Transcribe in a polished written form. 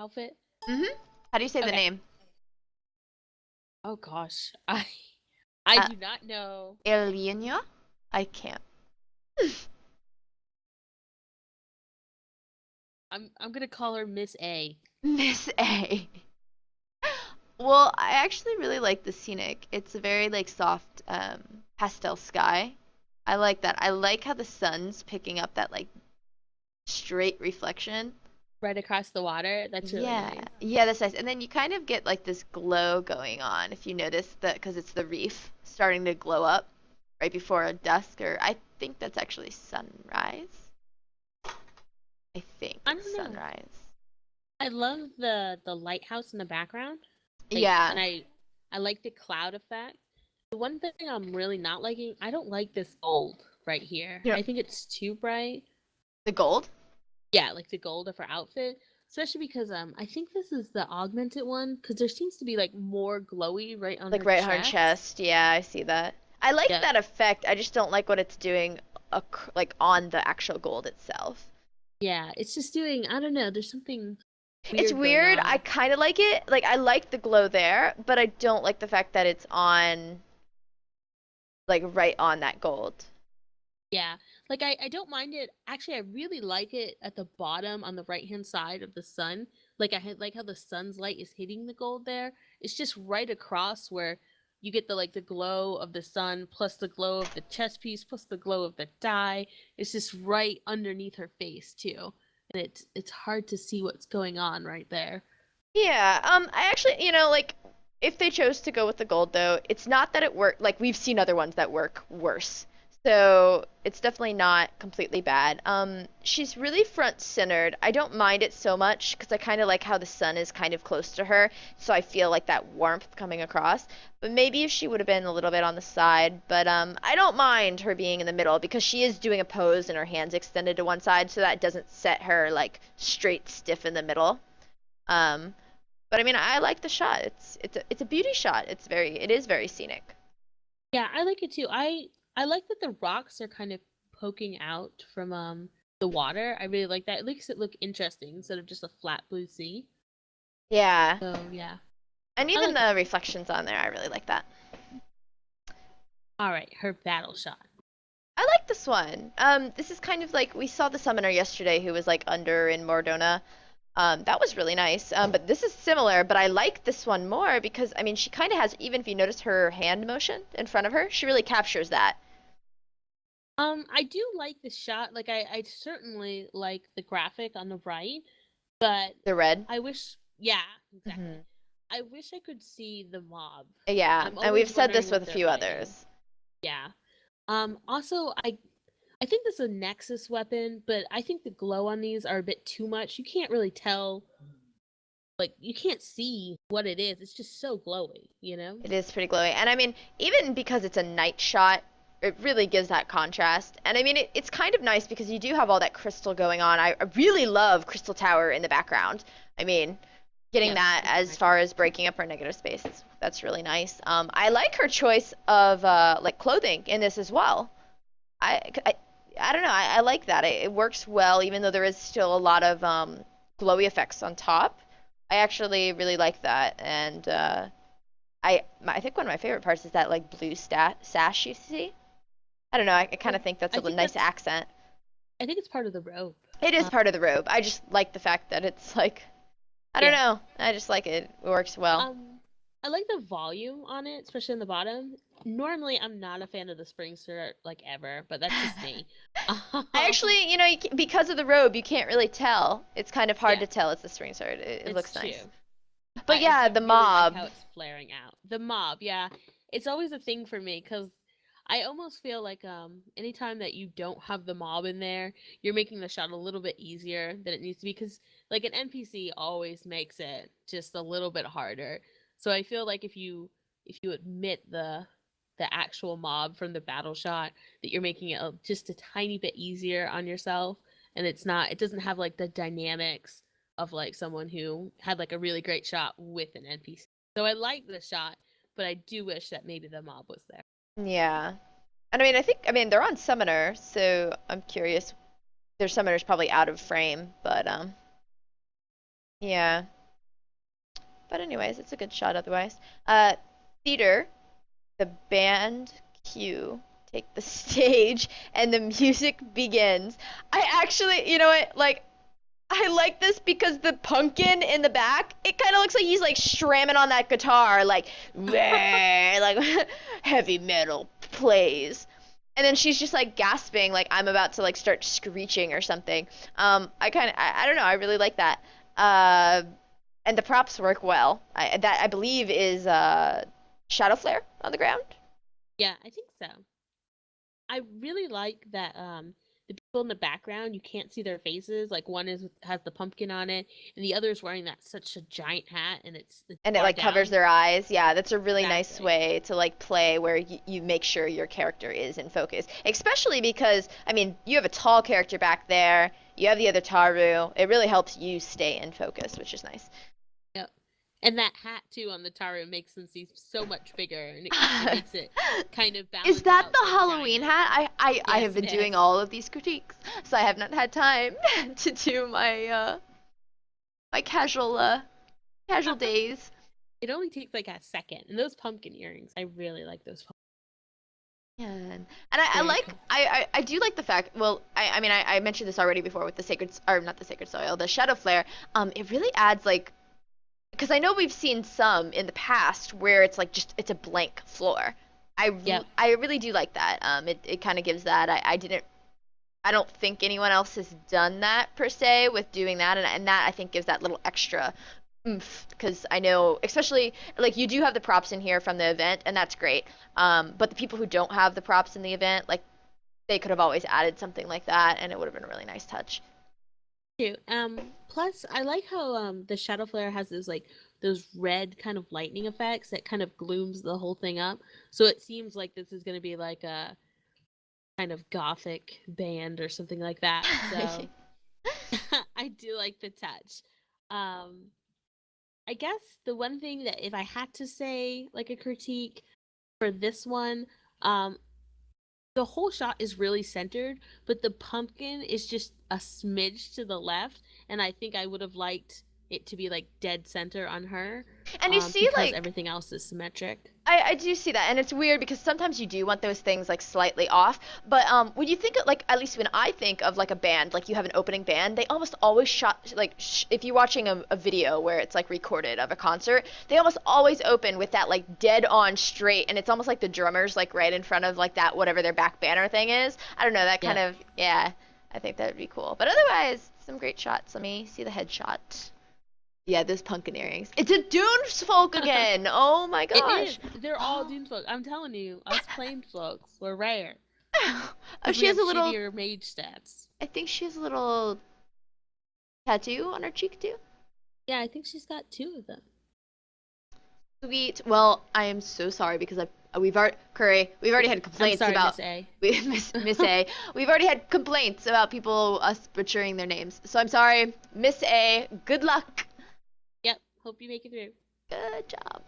outfit? Mm-hmm. How do you say the Okay. name? Oh gosh, I Uh, do not know. Aelinau? I can't. I'm gonna call her Miss A. Miss A. Well, I actually really like the scenic. It's a very like soft pastel sky. I like that. I like how the sun's picking up that like straight reflection. Right across the water. That's really Yeah, nice. yeah, that's nice. And then you kind of get like this glow going on if you notice that because it's the reef starting to glow up right before dusk, or I think that's actually sunrise. I think I it's don't know. sunrise. I love the lighthouse in the background. Like, and Yeah, I like the cloud effect. The one thing I'm really not liking, I don't like this gold right here. you know I think it's too bright. the gold, Yeah, like the gold of her outfit, especially because I think this is the augmented one because there seems to be like more glowy right on like her right on chest. chest. Yeah, I see that. I like Yep. that effect. I just don't like what it's doing, like on the actual gold itself. Yeah, it's just doing, I don't know, there's something It's weird going weird. I on. kind of like it. Like I like the glow there, but I don't like the fact that it's on like right on that gold. Yeah. Like I don't mind it. Actually, I really like it at the bottom on the right-hand side of the sun. Like I had like how the sun's light is hitting the gold there. It's just right across where you get the like the glow of the sun plus the glow of the chest piece plus the glow of the dye. It's just right underneath her face too. And it's hard to see what's going on right there. Yeah, I actually, like if they chose to go with the gold though, it's not that it worked. Like we've seen other ones that work worse. So it's definitely not completely bad. She's really front centered. I don't mind it so much because I kind of like how the sun is kind of close to her, so I feel like that warmth coming across. But maybe if she would have been a little bit on the side, but I don't mind her being in the middle because she is doing a pose and her hands extended to one side, so that doesn't set her like straight stiff in the middle. Um, but I mean, I like the shot. It's a beauty shot. It is very scenic. Yeah, I like it too. I like that the rocks are kind of poking out from the water. I really like that. It makes it look interesting instead of just a flat blue sea. Yeah, So yeah, and I even like it. the reflections on there, I really like that. All right, her battle shot. I like this one. This is kind of like we saw the summoner yesterday who was like under in Mordona. That was really nice. But this is similar, but I like this one more because I mean she kind of has even if you notice her hand motion in front of her, she really captures that. I do like the shot. Like I certainly like the graphic on the right, but The red. I wish, yeah, exactly. Hmm. I wish I could see the mob. Yeah, I'm and we've always said wondering this with what a they're few planning. others. Yeah. Also, I think this is a Nexus weapon, but I think the glow on these are a bit too much. You can't really tell, like, you can't see what it is. It's just so glowy, you know? It is pretty glowy. And I mean, even because it's a night shot, it really gives that contrast. And I mean, it's kind of nice because you do have all that crystal going on. I really love Crystal Tower in the background. I mean, getting Yep, that it's as nice. far as breaking up her negative space, that's really nice. I like her choice of like clothing in this as well. I, I don't know. I like that. It works well, even though there is still a lot of glowy effects on top. I actually really like that, and I think one of my favorite parts is that like blue sash you see. I don't know. I kind of Oh, think that's I a think nice that's, accent. I think it's part of the robe. It is Um, part of the robe. I just like the fact that it's like I don't yeah. know. I just like it. It works well. I like the volume on it, especially in the bottom. Normally, I'm not a fan of the spring skirt, like ever, but that's just me. I Um, actually, because of the robe, you can't really tell. It's kind of hard yeah, to tell it's the string sword. It it's looks nice. true. But I yeah, do the really like mob. how it's flaring out. The mob, yeah. It's always a thing for me because I almost feel like anytime that you don't have the mob in there, you're making the shot a little bit easier than it needs to be because like an NPC always makes it just a little bit harder. So I feel like if you admit the actual mob from the battle shot that you're making it just a tiny bit easier on yourself and it doesn't have like the dynamics of like someone who had like a really great shot with an NPC. So I like the shot, but I do wish that maybe the mob was there. Yeah. And I mean they're on summoner, so I'm curious. Their summoner's probably out of frame, but Yeah. But anyways, it's a good shot otherwise. Uh, theater, the band cue take the stage and the music begins. I actually, you know what, like I like this because the pumpkin in the back, it kind of looks like he's like strumming on that guitar, like, like heavy metal plays. And then she's just like gasping, like I'm about to like start screeching or something. I don't know, I really like that. Uh, and the props work well. That I believe is shadow flare on the ground. Yeah, I think so. I really like that the people in the background you can't see their faces. Like one is has the pumpkin on it, and the other is wearing that such a giant hat, and it's And it far like covers down. their eyes. Yeah, that's a really nice Exactly. way to like play where you make sure your character is in focus. Especially because, I mean, you have a tall character back there, you have the other Taru. It really helps you stay in focus, which is nice. Yep. And that hat too on the Taro makes them seem so much bigger, and it makes it kind of Is balance that out the the Halloween giant. hat? I Yes, have it been doing is. all of these critiques, so I have not had time to do my casual days. It only takes like a second, and those pumpkin earrings, I really like those. Yeah, and I Very like cool. I do like the fact. Well, I mean I mentioned this already before with the sacred or not the sacred soil, the shadow flare. It really adds like because I know we've seen some in the past where it's like just it's a blank floor. Yep. I really do like that. It kind of gives that. I don't think anyone else has done that per se with doing that, and that I think gives that little extra oomph because I know, especially like you do have the props in here from the event, and that's great. But the people who don't have the props in the event, like they could have always added something like that, and it would have been a really nice touch. Too. Plus I like how the shadow flare has those red kind of lightning effects that kind of glooms the whole thing up. So it seems like this is gonna be like a kind of gothic band or something like that. So I do like the touch. Um I guess the one thing that if I had to say like a critique for this one, um the whole shot is really centered, but the pumpkin is just a smidge to the left, and I think I would have liked it to be like dead center on her, And you see, because like, everything else is symmetric. I do see that, and it's weird because sometimes you do want those things like slightly off. But when you think of like, at least when I think of like a band, like you have an opening band, they almost always shot like if you're watching a video where it's like recorded of a concert, they almost always open with that like dead on straight, and it's almost like the drummers like right in front of like that whatever their back banner thing is. I don't know, that kind Yep. of yeah, I think that would be cool. But otherwise, some great shots. Let me see the headshot. Yeah, those pumpkin earrings. It's a Dunes folk again. Oh my It is. gosh. They're all Dune folk. I'm telling you, us plain folks, we're rare Oh, because we she has have a little. shittier mage stats. I think she has a little tattoo on her cheek too. Yeah, I think she's got two of them. Sweet. Well, I am so sorry because we've already Curry. We've already had I'm complaints sorry, about Miss A. we Miss A. We've already had complaints about people us butchering their names. So I'm sorry, Miss A. Good luck. Yep. Hope you make it through. Good job.